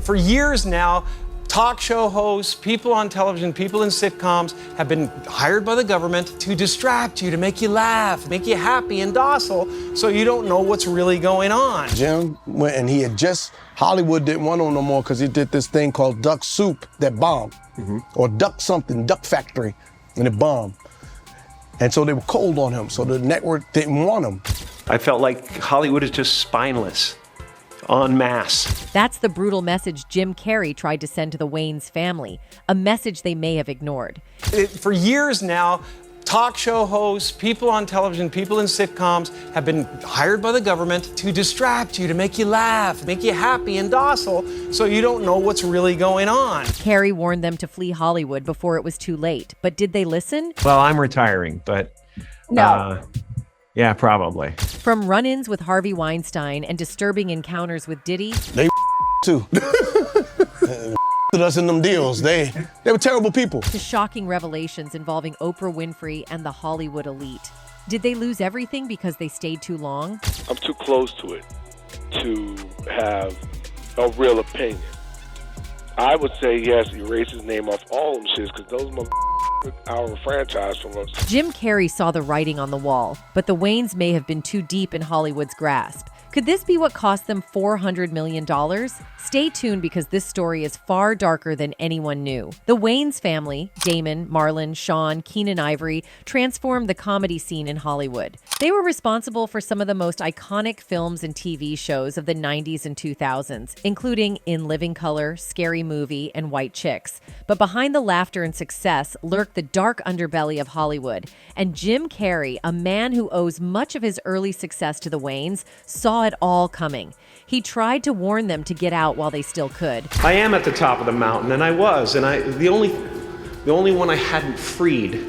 For years now, talk show hosts, people on television, people in sitcoms have been hired by the government to distract you, to make you laugh, make you happy and docile, so you don't know what's really going on. Jim went and he had just, Hollywood didn't want him no more because he did this thing called Duck Soup that bombed, or Duck something, Duck Factory, and it bombed. And so they were cold on him, so the network didn't want him. I felt like Hollywood is just spineless. En masse. That's the brutal message Jim Carrey tried to send to the Wayans family, a message they may have ignored. For years now, talk show hosts, people on television, people in sitcoms have been hired by the government to distract you, to make you laugh, make you happy and docile, so you don't know what's really going on. Carrey warned them to flee Hollywood before it was too late, but did they listen? Well, I'm retiring, but No. Yeah, probably. From run-ins with Harvey Weinstein and disturbing encounters with Diddy, They too. Us in them deals. They were terrible people. to shocking revelations involving Oprah Winfrey and the Hollywood elite. Did they lose everything because they stayed too long? I'm too close to it to have a real opinion. I would say he has to erase his name off all them shits because those motherfuckers our franchise from us. Jim Carrey saw the writing on the wall, but the Wayans may have been too deep in Hollywood's grasp. Could this be what cost them $400 million? Stay tuned because this story is far darker than anyone knew. The Wayans family, Damon, Marlon, Shawn, Keenen Ivory, transformed the comedy scene in Hollywood. They were responsible for some of the most iconic films and TV shows of the 90s and 2000s, including In Living Color, Scary Movie, and White Chicks. But behind the laughter and success lurked the dark underbelly of Hollywood. And Jim Carrey, a man who owes much of his early success to the Wayans, saw it all coming. He tried to warn them to get out while they still could. I am at the top of the mountain, and I was, and the only one I hadn't freed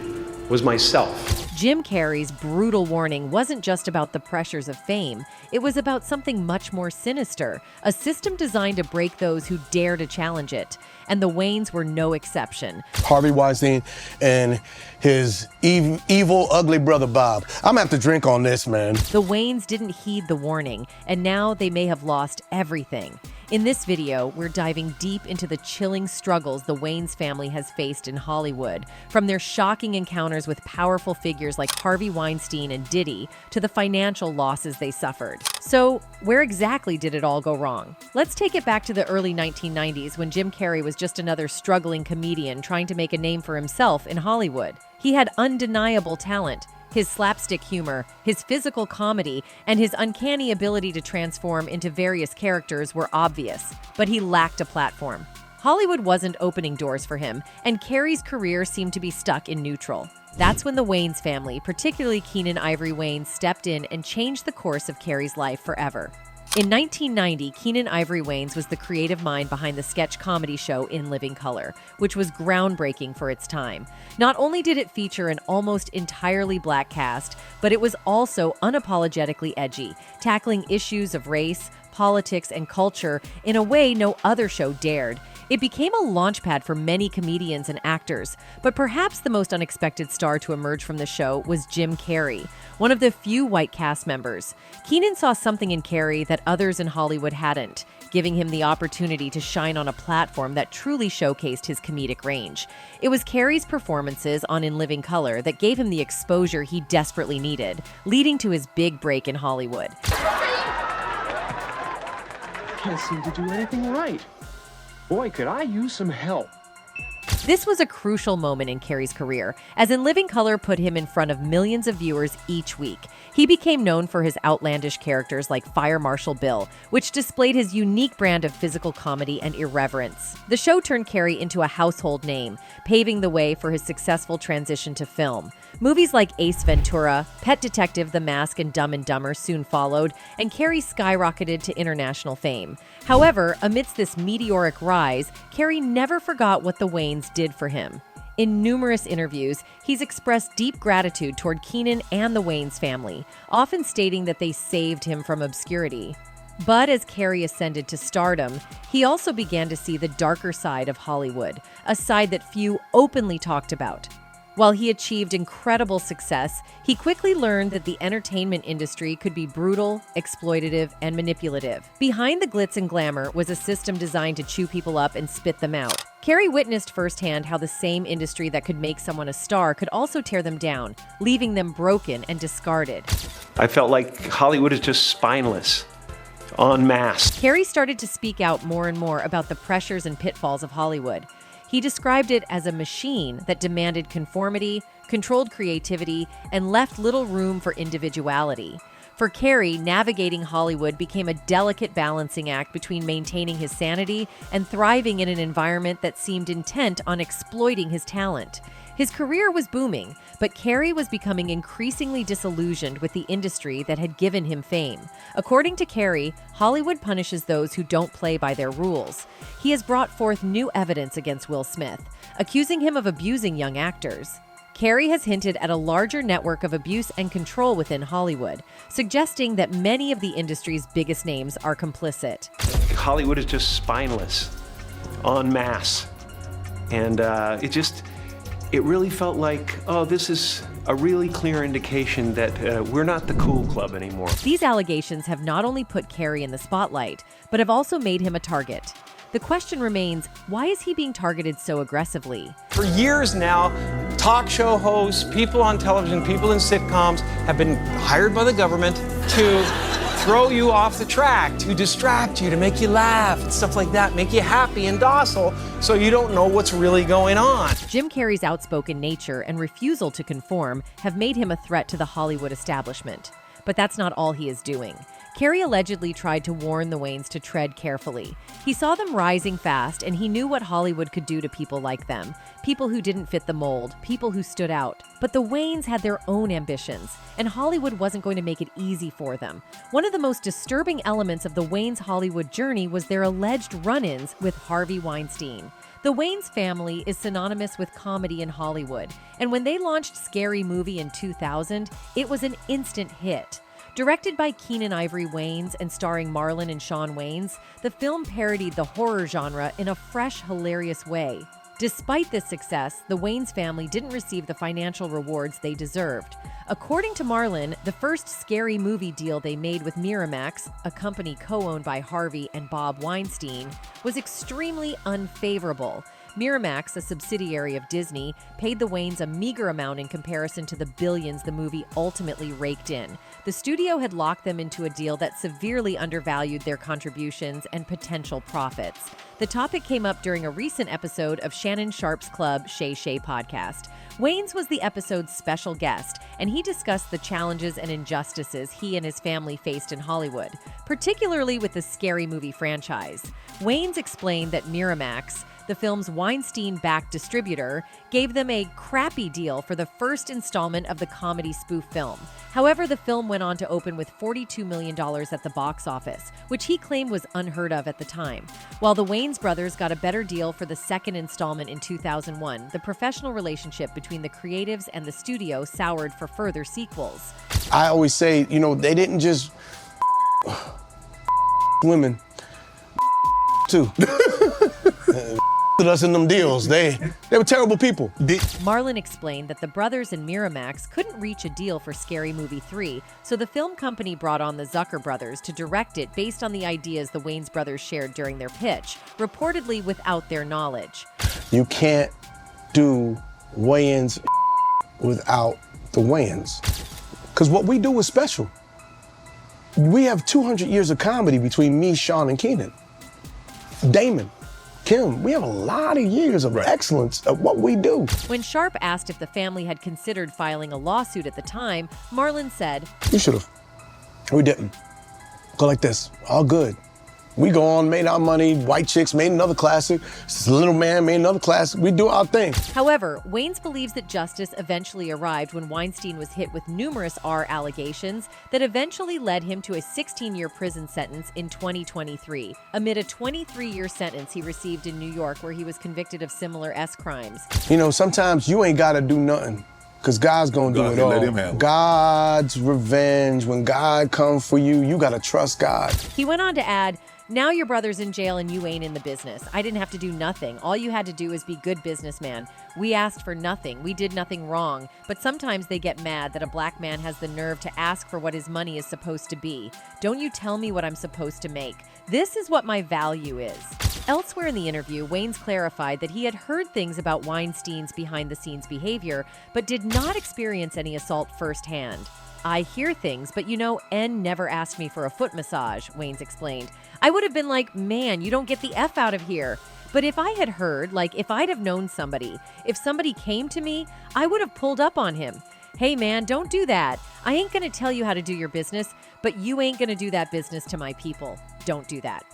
was myself. Jim Carrey's brutal warning wasn't just about the pressures of fame. It was about something much more sinister, a system designed to break those who dare to challenge it. And the Wayans were no exception. Harvey Weinstein and his evil, ugly brother Bob. I'm gonna have to drink on this, man. The Wayans didn't heed the warning, and now they may have lost everything. In this video, we're diving deep into the chilling struggles the Wayans family has faced in Hollywood, from their shocking encounters with powerful figures like Harvey Weinstein and Diddy to the financial losses they suffered. So, where exactly did it all go wrong? Let's take it back to the early 1990s when Jim Carrey was just another struggling comedian trying to make a name for himself in Hollywood. He had undeniable talent. His slapstick humor, his physical comedy, and his uncanny ability to transform into various characters were obvious, but he lacked a platform. Hollywood wasn't opening doors for him, and Carrey's career seemed to be stuck in neutral. That's when the Wayans family, particularly Keenen Ivory Wayans, stepped in and changed the course of Carrey's life forever. In 1990, Keenen Ivory Wayans was the creative mind behind the sketch comedy show In Living Color, which was groundbreaking for its time. Not only did it feature an almost entirely black cast, but it was also unapologetically edgy, tackling issues of race, politics, and culture in a way no other show dared. It became a launchpad for many comedians and actors, but perhaps the most unexpected star to emerge from the show was Jim Carrey, one of the few white cast members. Keenen saw something in Carrey that others in Hollywood hadn't, giving him the opportunity to shine on a platform that truly showcased his comedic range. It was Carrey's performances on In Living Color that gave him the exposure he desperately needed, leading to his big break in Hollywood. Can't seem to do anything right. Boy, could I use some help. This was a crucial moment in Carrey's career, as In Living Color put him in front of millions of viewers each week. He became known for his outlandish characters like Fire Marshal Bill, which displayed his unique brand of physical comedy and irreverence. The show turned Carrey into a household name, paving the way for his successful transition to film. Movies like Ace Ventura, Pet Detective, The Mask, and Dumb and Dumber soon followed, and Carrey skyrocketed to international fame. However, amidst this meteoric rise, Carrey never forgot what the Wayans did for him. In numerous interviews, he's expressed deep gratitude toward Keenen and the Wayans family, often stating that they saved him from obscurity. But as Carrey ascended to stardom, he also began to see the darker side of Hollywood, a side that few openly talked about. While he achieved incredible success, he quickly learned that the entertainment industry could be brutal, exploitative, and manipulative. Behind the glitz and glamour was a system designed to chew people up and spit them out. Carrey witnessed firsthand how the same industry that could make someone a star could also tear them down, leaving them broken and discarded. I felt like Hollywood is just spineless, en masse. Carrey started to speak out more and more about the pressures and pitfalls of Hollywood. He described it as a machine that demanded conformity, controlled creativity, and left little room for individuality. For Carrey, navigating Hollywood became a delicate balancing act between maintaining his sanity and thriving in an environment that seemed intent on exploiting his talent. His career was booming, but Carrey was becoming increasingly disillusioned with the industry that had given him fame. According to Carrey, Hollywood punishes those who don't play by their rules. He has brought forth new evidence against Will Smith, accusing him of abusing young actors. Carrey has hinted at a larger network of abuse and control within Hollywood, suggesting that many of the industry's biggest names are complicit. Hollywood is just spineless, en masse. And it really felt like, oh, this is a really clear indication that we're not the cool club anymore. These allegations have not only put Carrey in the spotlight, but have also made him a target. The question remains, why is he being targeted so aggressively? For years now, talk show hosts, people on television, people in sitcoms have been hired by the government to throw you off the track, to distract you, to make you laugh, and stuff like that, make you happy and docile so you don't know what's really going on. Jim Carrey's outspoken nature and refusal to conform have made him a threat to the Hollywood establishment. But that's not all he is doing. Carrey allegedly tried to warn the Wayans to tread carefully. He saw them rising fast, and he knew what Hollywood could do to people like them, people who didn't fit the mold, people who stood out. But the Wayans had their own ambitions, and Hollywood wasn't going to make it easy for them. One of the most disturbing elements of the Wayans' Hollywood journey was their alleged run-ins with Harvey Weinstein. The Wayans family is synonymous with comedy in Hollywood, and when they launched Scary Movie in 2000, it was an instant hit. Directed by Keenen Ivory Wayans and starring Marlon and Shawn Wayans, the film parodied the horror genre in a fresh, hilarious way. Despite this success, the Wayans family didn't receive the financial rewards they deserved. According to Marlon, the first Scary Movie deal they made with Miramax, a company co-owned by Harvey and Bob Weinstein, was extremely unfavorable. Miramax, a subsidiary of Disney, paid the Wayans a meager amount in comparison to the billions the movie ultimately raked in. The studio had locked them into a deal that severely undervalued their contributions and potential profits. The topic came up during a recent episode of Shannon Sharpe's Club Shay Shay podcast. Wayans was the episode's special guest, and he discussed the challenges and injustices he and his family faced in Hollywood, particularly with the Scary Movie franchise. Wayans explained that Miramax, the film's Weinstein-backed distributor, gave them a crappy deal for the first installment of the comedy spoof film. However, the film went on to open with $42 million at the box office, which he claimed was unheard of at the time. While the Wayans brothers got a better deal for the second installment in 2001, the professional relationship between the creatives and the studio soured for further sequels. I always say, they didn't just women too. Us in them deals. They were terrible people. Marlon explained that the brothers and Miramax couldn't reach a deal for Scary Movie 3, so the film company brought on the Zucker brothers to direct it based on the ideas the Wayans brothers shared during their pitch, reportedly without their knowledge. You can't do Wayans without the Wayans. Because what we do is special. We have 200 years of comedy between me, Shawn, and Keenen. Damon. Kim, we have a lot of years of excellence at what we do. When Sharpe asked if the family had considered filing a lawsuit at the time, Marlon said, "We should have. We didn't. Go like this, all good. We go on, made our money, White Chicks made another classic, Little Man made another classic, we do our thing." However, Wayans believes that justice eventually arrived when Weinstein was hit with numerous R allegations that eventually led him to a 16-year prison sentence in 2023, amid a 23-year sentence he received in New York where he was convicted of similar S crimes. Sometimes you ain't gotta do nothing, because God's gonna do it all. Let him handle it. God's revenge, when God comes for you, you gotta trust God. He went on to add, Now your brother's in jail and you ain't in the business. I didn't have to do nothing. All you had to do is be good businessman. We asked for nothing. We did nothing wrong. But sometimes they get mad that a black man has the nerve to ask for what his money is supposed to be. Don't you tell me what I'm supposed to make. This is what my value is. Elsewhere in the interview, Wayans clarified that he had heard things about Weinstein's behind-the-scenes behavior, but did not experience any assault firsthand. I hear things, but N never asked me for a foot massage, Wayans explained. I would have been like, man, you don't get the F out of here. But if I had heard, like if I'd have known somebody, if somebody came to me, I would have pulled up on him. Hey man, don't do that. I ain't gonna tell you how to do your business, but you ain't gonna do that business to my people. Don't do that.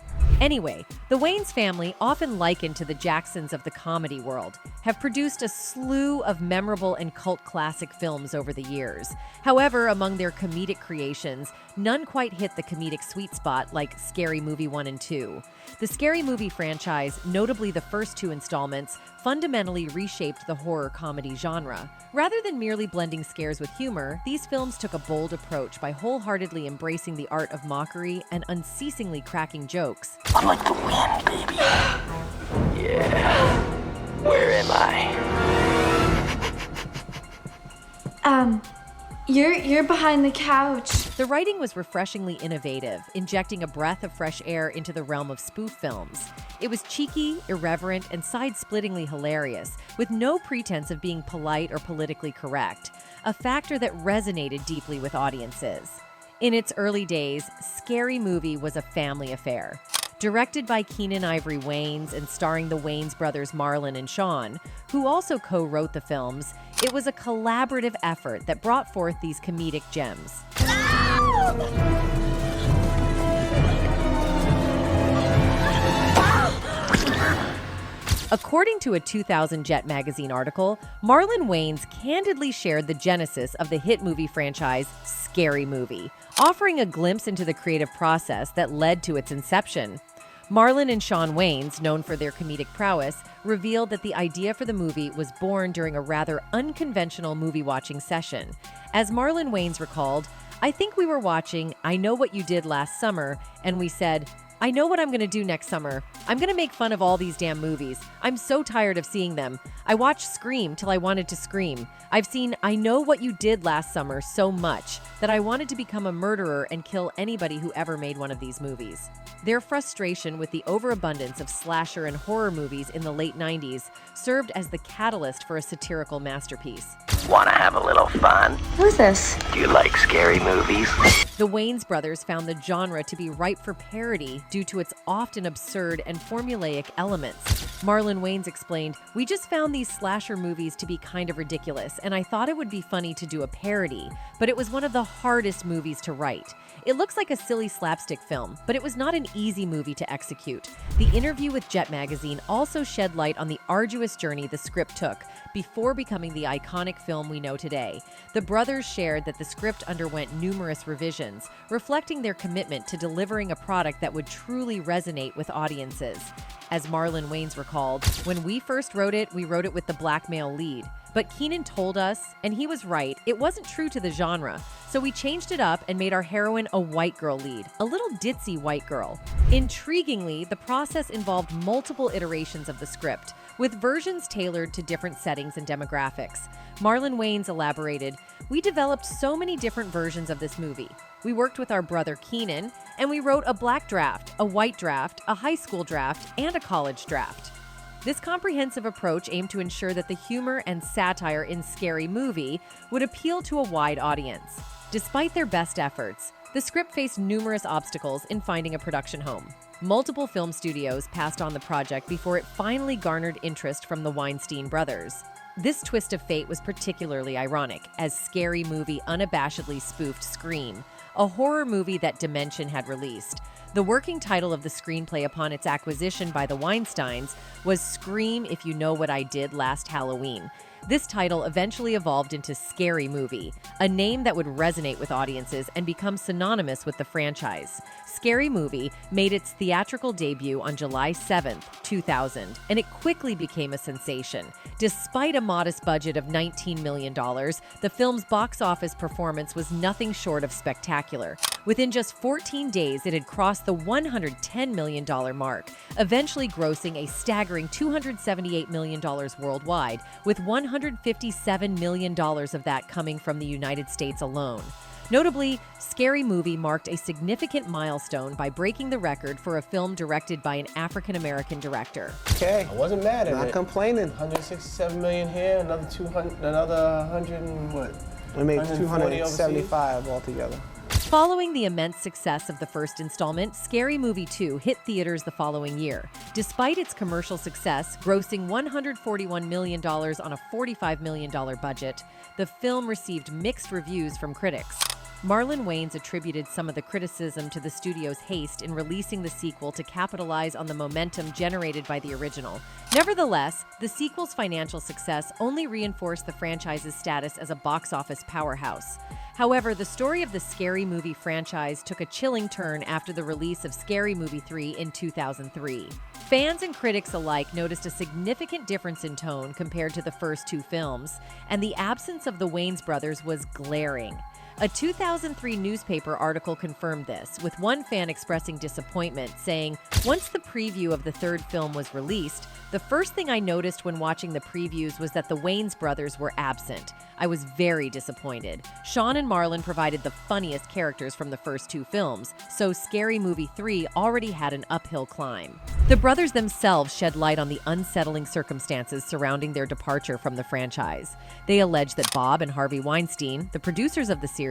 Anyway, the Wayans family, often likened to the Jacksons of the comedy world, have produced a slew of memorable and cult classic films over the years. However, among their comedic creations, none quite hit the comedic sweet spot like Scary Movie 1 and 2. The Scary Movie franchise, notably the first two installments, fundamentally reshaped the horror comedy genre. Rather than merely blending scares with humor, these films took a bold approach by wholeheartedly embracing the art of mockery and unceasingly cracking jokes. I'm like the wind, baby. Yeah. Where am I? You're behind the couch. The writing was refreshingly innovative, injecting a breath of fresh air into the realm of spoof films. It was cheeky, irreverent, and side-splittingly hilarious, with no pretense of being polite or politically correct, a factor that resonated deeply with audiences. In its early days, Scary Movie was a family affair. Directed by Keenen Ivory Wayans and starring the Wayans brothers Marlon and Shawn, who also co-wrote the films, it was a collaborative effort that brought forth these comedic gems. According to a 2000 Jet magazine article, Marlon Wayans candidly shared the genesis of the hit movie franchise Scary Movie, offering a glimpse into the creative process that led to its inception. Marlon and Shawn Wayans, known for their comedic prowess, revealed that the idea for the movie was born during a rather unconventional movie-watching session. As Marlon Wayans recalled, "I think we were watching I Know What You Did Last Summer, and we said, I know what I'm going to do next summer. I'm going to make fun of all these damn movies. I'm so tired of seeing them. I watched Scream till I wanted to scream. I've seen I Know What You Did Last Summer so much that I wanted to become a murderer and kill anybody who ever made one of these movies." Their frustration with the overabundance of slasher and horror movies in the late 90s served as the catalyst for a satirical masterpiece. Wanna have a little fun? Who's this? Do you like scary movies? The Wayans brothers found the genre to be ripe for parody due to its often absurd and formulaic elements. Marlon Wayans explained, "We just found these slasher movies to be kind of ridiculous, and I thought it would be funny to do a parody, but it was one of the hardest movies to write. It looks like a silly slapstick film, but it was not an easy movie to execute." The interview with Jet magazine also shed light on the arduous journey the script took before becoming the iconic film we know today. The brothers shared that the script underwent numerous revisions, reflecting their commitment to delivering a product that would truly resonate with audiences. As Marlon Wayans recalled, "When we first wrote it, we wrote it with the black male lead. But Keenen told us, and he was right, it wasn't true to the genre. So we changed it up and made our heroine a white girl lead, a little ditzy white girl." Intriguingly, the process involved multiple iterations of the script, with versions tailored to different settings and demographics. Marlon Wayans elaborated, "We developed so many different versions of this movie. We worked with our brother Keenen, and we wrote a black draft, a white draft, a high school draft, and a college draft." This comprehensive approach aimed to ensure that the humor and satire in Scary Movie would appeal to a wide audience. Despite their best efforts, the script faced numerous obstacles in finding a production home. Multiple film studios passed on the project before it finally garnered interest from the Weinstein brothers. This twist of fate was particularly ironic, as Scary Movie unabashedly spoofed Scream, a horror movie that Dimension had released. The working title of the screenplay upon its acquisition by the Weinsteins was Scream If You Know What I Did Last Halloween. This title eventually evolved into Scary Movie, a name that would resonate with audiences and become synonymous with the franchise. Scary Movie made its theatrical debut on July 7, 2000, and it quickly became a sensation. Despite a modest budget of $19 million, the film's box office performance was nothing short of spectacular. Within just 14 days, it had crossed the $110 million mark, eventually grossing a staggering $278 million worldwide, with $157 million of that coming from the United States alone. Notably, Scary Movie marked a significant milestone by breaking the record for a film directed by an African-American director. Okay, I wasn't mad at it. not complaining. 167 million here, another 100 and what? We made 140 275 altogether. Following the immense success of the first installment, Scary Movie 2 hit theaters the following year. Despite its commercial success, grossing $141 million on a $45 million budget, the film received mixed reviews from critics. Marlon Wayans attributed some of the criticism to the studio's haste in releasing the sequel to capitalize on the momentum generated by the original. Nevertheless, the sequel's financial success only reinforced the franchise's status as a box office powerhouse. However, the story of the Scary Movie franchise took a chilling turn after the release of Scary Movie 3 in 2003. Fans and critics alike noticed a significant difference in tone compared to the first two films, and the absence of the Wayans brothers was glaring. A 2003 newspaper article confirmed this, with one fan expressing disappointment, saying, "Once the preview of the third film was released, the first thing I noticed when watching the previews was that the Wayans brothers were absent. I was very disappointed. Shawn and Marlon provided the funniest characters from the first two films, so Scary Movie 3 already had an uphill climb." The brothers themselves shed light on the unsettling circumstances surrounding their departure from the franchise. They alleged that Bob and Harvey Weinstein, the producers of the series,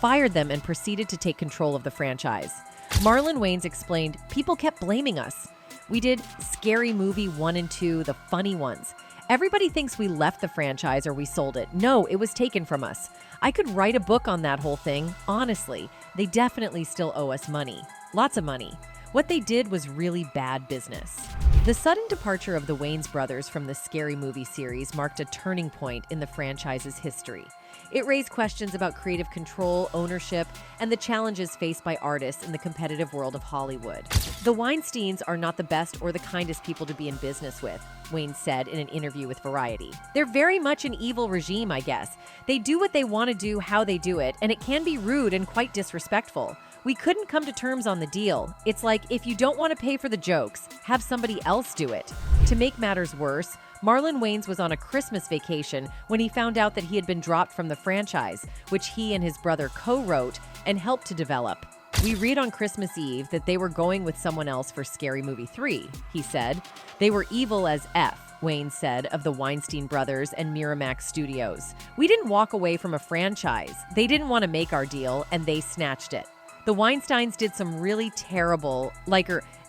fired them and proceeded to take control of the franchise. Marlon Wayans explained, "People kept blaming us. We did Scary Movie 1 and 2, the funny ones. Everybody thinks we left the franchise or we sold it. No, it was taken from us. I could write a book on that whole thing. Honestly, they definitely still owe us money. Lots of money. What they did was really bad business." The sudden departure of the Wayans brothers from the Scary Movie series marked a turning point in the franchise's history. It raised questions about creative control, ownership, and the challenges faced by artists in the competitive world of Hollywood. "The Weinsteins are not the best or the kindest people to be in business with," Wayans said in an interview with Variety. "They're very much an evil regime, I guess. They do what they want to do, how they do it, and it can be rude and quite disrespectful. We couldn't come to terms on the deal. It's like, if you don't want to pay for the jokes, have somebody else do it." To make matters worse, Marlon Wayans was on a Christmas vacation when he found out that he had been dropped from the franchise, which he and his brother co-wrote and helped to develop. "We read on Christmas Eve that they were going with someone else for Scary Movie 3, he said. "They were evil as F," Wayans said of the Weinstein brothers and Miramax Studios. "We didn't walk away from a franchise. They didn't want to make our deal, and they snatched it. The Weinsteins did some really terrible,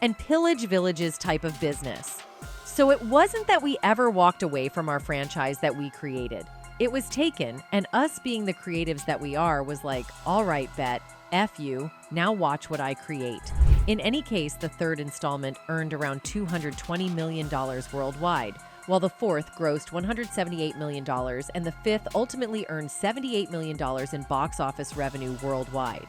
and pillage villages type of business. So it wasn't that we ever walked away from our franchise that we created. It was taken, and us being the creatives that we are was like, all right, bet, F you, now watch what I create." In any case, the third installment earned around $220 million worldwide, while the fourth grossed $178 million, and the fifth ultimately earned $78 million in box office revenue worldwide.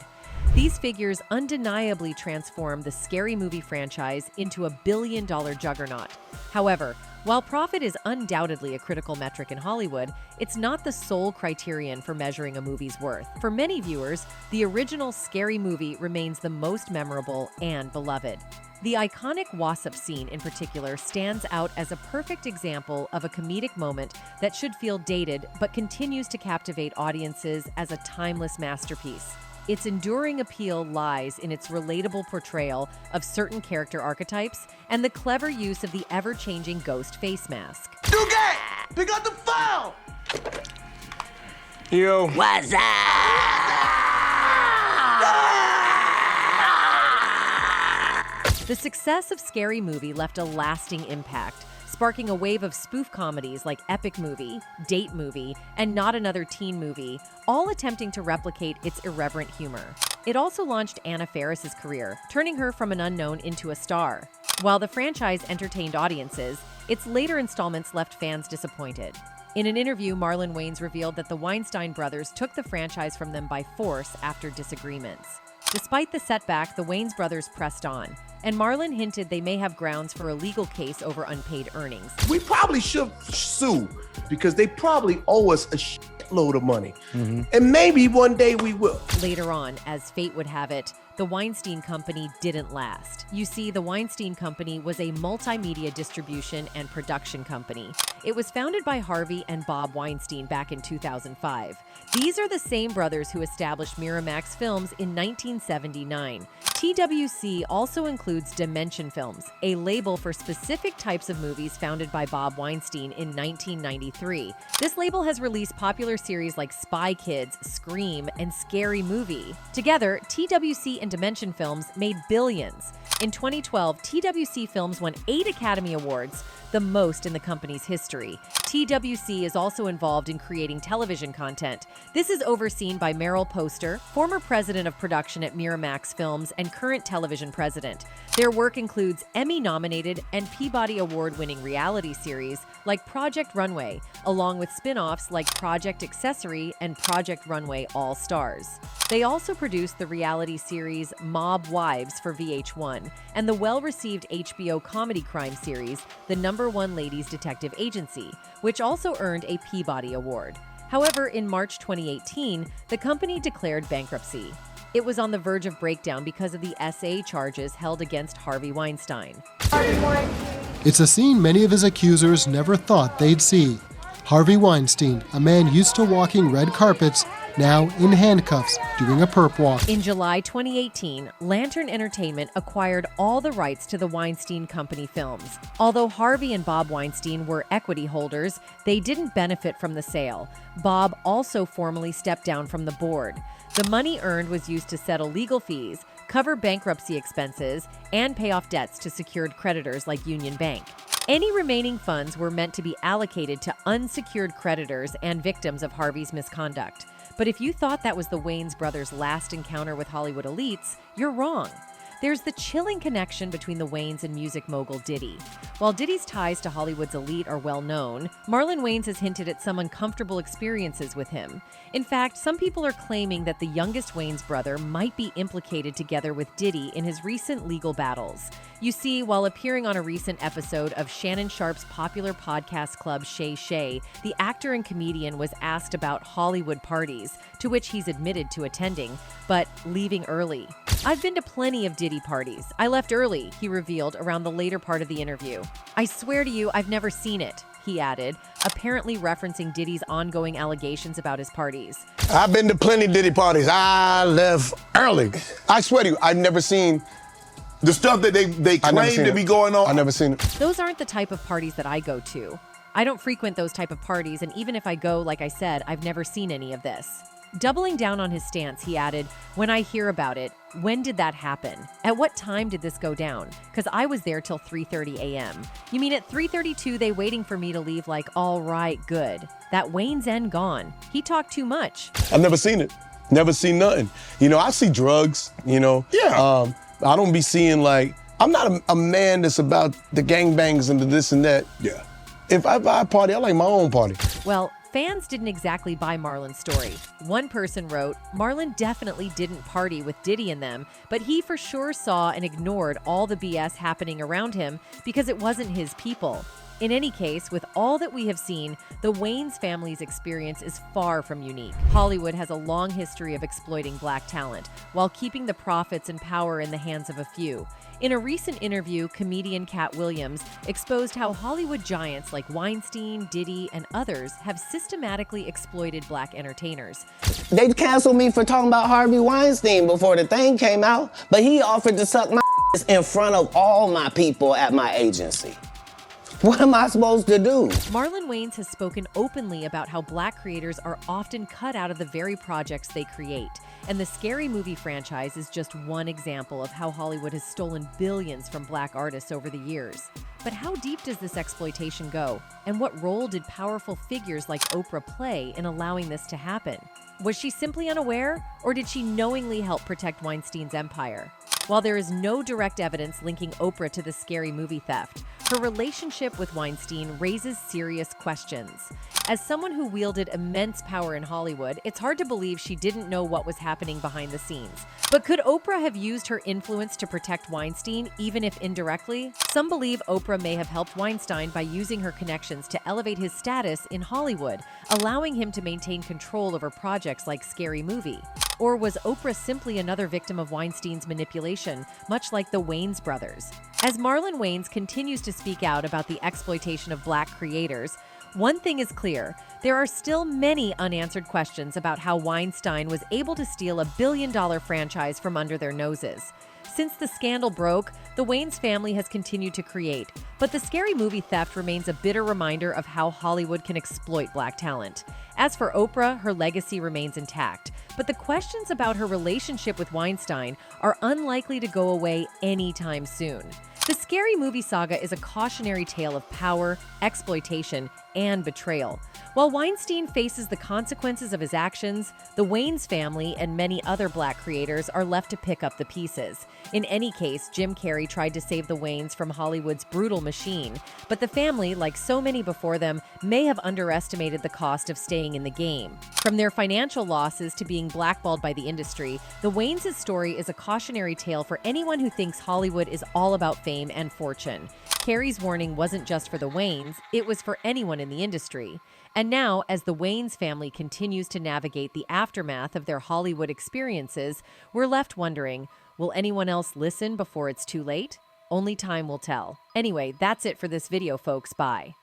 These figures undeniably transformed the Scary Movie franchise into a billion-dollar juggernaut. However, while profit is undoubtedly a critical metric in Hollywood, it's not the sole criterion for measuring a movie's worth. For many viewers, the original Scary Movie remains the most memorable and beloved. The iconic wasp scene in particular stands out as a perfect example of a comedic moment that should feel dated but continues to captivate audiences as a timeless masterpiece. Its enduring appeal lies in its relatable portrayal of certain character archetypes and the clever use of the ever-changing ghost face mask. You gay! Pick up the phone! Yo. What's up? The success of Scary Movie left a lasting impact, sparking a wave of spoof comedies like Epic Movie, Date Movie, and Not Another Teen Movie, all attempting to replicate its irreverent humor. It also launched Anna Faris's career, turning her from an unknown into a star. While the franchise entertained audiences, its later installments left fans disappointed. In an interview, Marlon Wayans revealed that the Weinstein brothers took the franchise from them by force after disagreements. Despite the setback, the Wayans brothers pressed on, and Marlon hinted they may have grounds for a legal case over unpaid earnings. We probably should sue because they probably owe us a shitload of money. And maybe one day we will. Later on, as fate would have it, the Weinstein Company didn't last. You see, the Weinstein Company was a multimedia distribution and production company. It was founded by Harvey and Bob Weinstein back in 2005. These are the same brothers who established Miramax Films in 1979. TWC also includes Dimension Films, a label for specific types of movies founded by Bob Weinstein in 1993. This label has released popular series like Spy Kids, Scream, and Scary Movie. Together, TWC and Dimension Films made billions. In 2012, TWC Films won 8 Academy Awards, the most in the company's history. TWC is also involved in creating television content. This is overseen by Meryl Poster, former president of production at Miramax Films and current television president. Their work includes Emmy-nominated and Peabody Award-winning reality series like Project Runway, along with spin-offs like Project Accessory and Project Runway All-Stars. They also produced the reality series Mob Wives for VH1 and the well-received HBO comedy crime series The #1 Ladies Detective Agency, which also earned a Peabody Award. However, in March 2018, the company declared bankruptcy. It was on the verge of breakdown because of the SA charges held against Harvey Weinstein. It's a scene many of his accusers never thought they'd see. Harvey Weinstein, a man used to walking red carpets, now in handcuffs, doing a perp walk. In July 2018, Lantern Entertainment acquired all the rights to the Weinstein Company films. Although Harvey and Bob Weinstein were equity holders, they didn't benefit from the sale. Bob also formally stepped down from the board. The money earned was used to settle legal fees, cover bankruptcy expenses, and pay off debts to secured creditors like Union Bank. Any remaining funds were meant to be allocated to unsecured creditors and victims of Harvey's misconduct. But if you thought that was the Wayans brothers' last encounter with Hollywood elites, you're wrong. There's the chilling connection between the Wayans and music mogul Diddy. While Diddy's ties to Hollywood's elite are well known, Marlon Wayans has hinted at some uncomfortable experiences with him. In fact, some people are claiming that the youngest Wayans brother might be implicated together with Diddy in his recent legal battles. You see, while appearing on a recent episode of Shannon Sharpe's popular podcast club Shay Shay, the actor and comedian was asked about Hollywood parties, to which he's admitted to attending, but leaving early. "I've been to plenty of Diddy parties. I left early," he revealed around the later part of the interview. "I swear to you, I've never seen it," he added, apparently referencing Diddy's ongoing allegations about his parties. I've been to plenty Diddy parties. I left early. I swear to you, I've never seen the stuff that they claim to be going on. I've never seen it. Those aren't the type of parties that I go to. I don't frequent those type of parties, and even if I go, like I said, I've never seen any of this. Doubling down on his stance, he added, "When I hear about it, when did that happen? At what time did this go down? Because I was there till 3:30 a.m. You mean at 3:32 they waiting for me to leave like, all right, good. That Wayne's end gone. He talked too much." I've never seen it. Never seen nothing. You know, I see drugs, you know. Yeah. I don't be seeing like, I'm not a man that's about the gangbangs and the this and that. Yeah. If I buy a party, I like my own party. Well, fans didn't exactly buy Marlon's story. One person wrote, "Marlon definitely didn't party with Diddy and them, but he for sure saw and ignored all the BS happening around him because it wasn't his people." In any case, with all that we have seen, the Wayans family's experience is far from unique. Hollywood has a long history of exploiting black talent, while keeping the profits and power in the hands of a few. In a recent interview, comedian Cat Williams exposed how Hollywood giants like Weinstein, Diddy, and others have systematically exploited black entertainers. They canceled me for talking about Harvey Weinstein before the thing came out, but he offered to suck my in front of all my people at my agency. What am I supposed to do? Marlon Wayans has spoken openly about how black creators are often cut out of the very projects they create. And the Scary Movie franchise is just one example of how Hollywood has stolen billions from black artists over the years. But how deep does this exploitation go? And what role did powerful figures like Oprah play in allowing this to happen? Was she simply unaware, or did she knowingly help protect Weinstein's empire? While there is no direct evidence linking Oprah to the Scary Movie theft, her relationship with Weinstein raises serious questions. As someone who wielded immense power in Hollywood, it's hard to believe she didn't know what was happening behind the scenes. But could Oprah have used her influence to protect Weinstein, even if indirectly? Some believe Oprah may have helped Weinstein by using her connections to elevate his status in Hollywood, allowing him to maintain control over projects like Scary Movie. Or was Oprah simply another victim of Weinstein's manipulation, much like the Wayans brothers? As Marlon Wayans continues to speak out about the exploitation of Black creators, one thing is clear: there are still many unanswered questions about how Weinstein was able to steal a billion-dollar franchise from under their noses. Since the scandal broke, the Wayans family has continued to create, but the Scary Movie theft remains a bitter reminder of how Hollywood can exploit Black talent. As for Oprah, her legacy remains intact, but the questions about her relationship with Weinstein are unlikely to go away anytime soon. The Scary Movie saga is a cautionary tale of power, exploitation, and betrayal. While Weinstein faces the consequences of his actions, the Wayans family and many other Black creators are left to pick up the pieces. In any case, Jim Carrey tried to save the Wayans from Hollywood's brutal machine, but the family, like so many before them, may have underestimated the cost of staying in the game. From their financial losses to being blackballed by the industry, the Wayans' story is a cautionary tale for anyone who thinks Hollywood is all about fame and fortune. Carrey's warning wasn't just for the Wayans, it was for anyone in the industry. And now, as the Wayans family continues to navigate the aftermath of their Hollywood experiences, we're left wondering, will anyone else listen before it's too late? Only time will tell. Anyway, that's it for this video, folks. Bye.